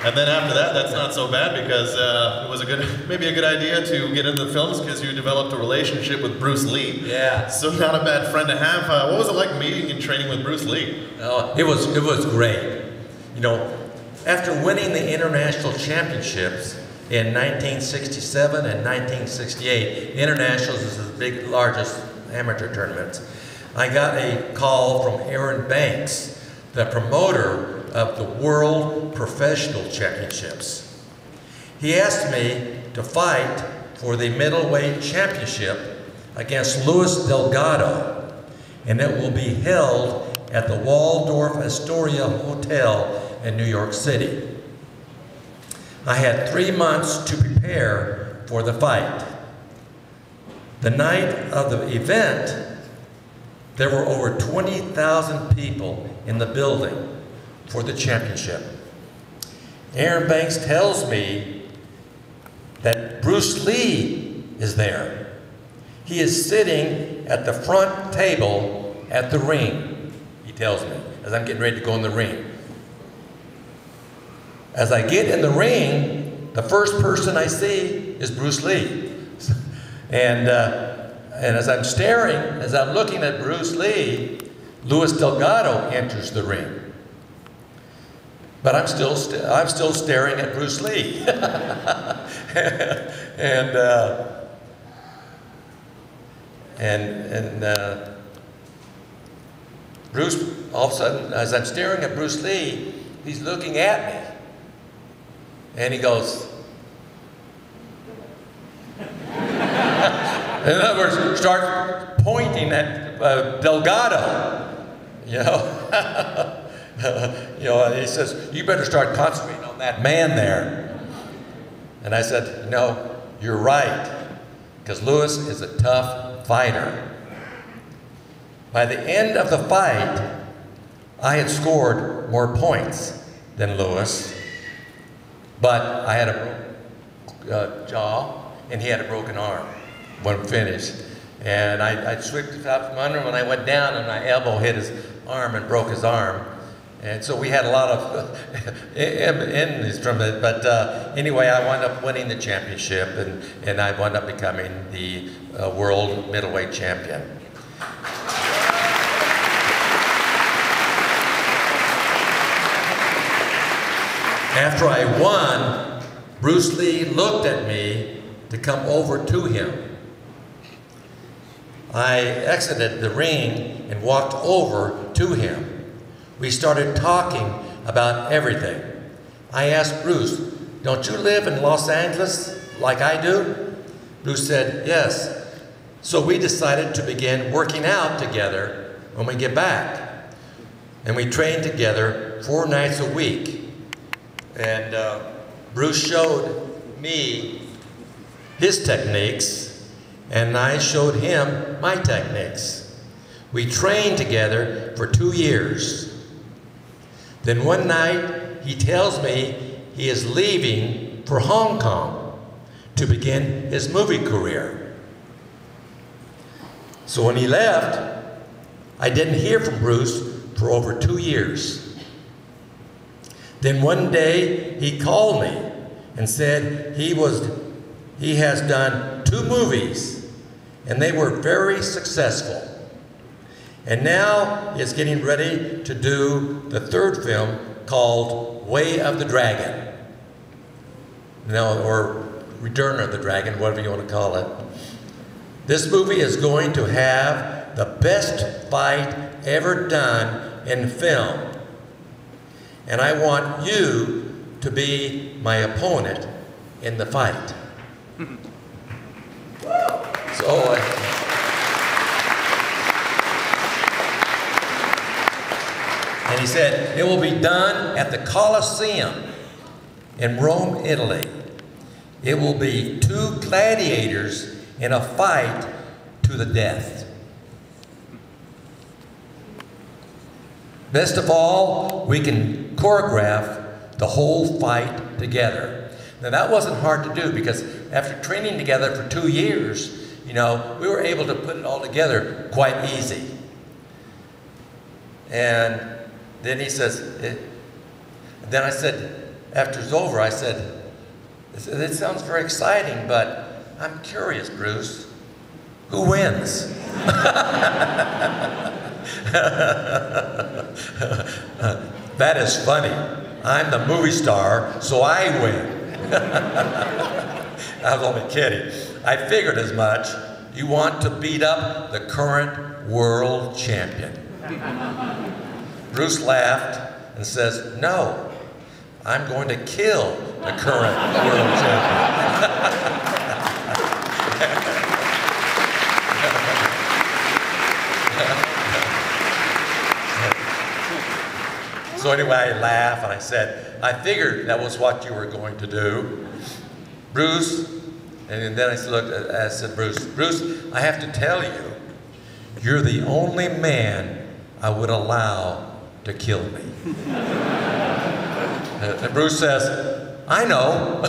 And then after that, that's not so bad because it was maybe a good idea to get into the films because you developed a relationship with Bruce Lee. Yeah. So not a bad friend to have. What was it like meeting and training with Bruce Lee? It was great. You know, after winning the international championships in 1967 and 1968, the internationals is the largest amateur tournaments. I got a call from Aaron Banks, the promoter of the World Professional Championships. He asked me to fight for the middleweight championship against Luis Delgado, and it will be held at the Waldorf Astoria Hotel in New York City. I had 3 months to prepare for the fight. The night of the event, there were over 20,000 people in the building for the championship. Aaron Banks tells me that Bruce Lee is there. He is sitting at the front table at the ring, he tells me, as I'm getting ready to go in the ring. As I get in the ring, the first person I see is Bruce Lee. And as I'm staring, as I'm looking at Bruce Lee, Luis Delgado enters the ring. But I'm still staring at Bruce Lee. Bruce, all of a sudden, as I'm staring at Bruce Lee, he's looking at me. And he goes, in other words, start pointing at Delgado, you know. You know, he says, you better start concentrating on that man there. And I said, no, you're right, because Luis is a tough fighter. By the end of the fight, I had scored more points than Luis, but I had a broken jaw, and he had a broken arm when finished. And I swept it out from under him, and I went down, and my elbow hit his arm and broke his arm. And so we had a lot of enemies from it, but anyway, I wound up winning the championship, and I wound up becoming the world middleweight champion. After I won, Bruce Lee looked at me to come over to him. I exited the ring and walked over to him. We started talking about everything. I asked Bruce, don't you live in Los Angeles like I do? Bruce said, yes. So we decided to begin working out together when we get back. And we trained together 4 nights a week. And Bruce showed me his techniques, and I showed him my techniques. We trained together for 2 years. Then one night, he tells me he is leaving for Hong Kong to begin his movie career. So when he left, I didn't hear from Bruce for over 2 years. Then one day, he called me and said he has done 2 movies, and they were very successful. And now is getting ready to do the 3rd film called Way of the Dragon. Or Return of the Dragon, whatever you want to call it. This movie is going to have the best fight ever done in film. And I want you to be my opponent in the fight. And he said, it will be done at the Colosseum in Rome, Italy. It will be 2 gladiators in a fight to the death. Best of all, we can choreograph the whole fight together. Now that wasn't hard to do because after training together for 2 years, you know, we were able to put it all together quite easy. And then he says, then I said, after it's over, I said, "It sounds very exciting, but I'm curious, Bruce. Who wins?" That is funny. I'm the movie star, so I win. I was only kidding. I figured as much. You want to beat up the current world champion. Bruce laughed and says, "No, I'm going to kill the current world champion." So anyway, I laughed and I said, "I figured that was what you were going to do. Bruce," and then I said, Bruce, I have to tell you, you're the only man I would allow to kill me." And Bruce says, "I know."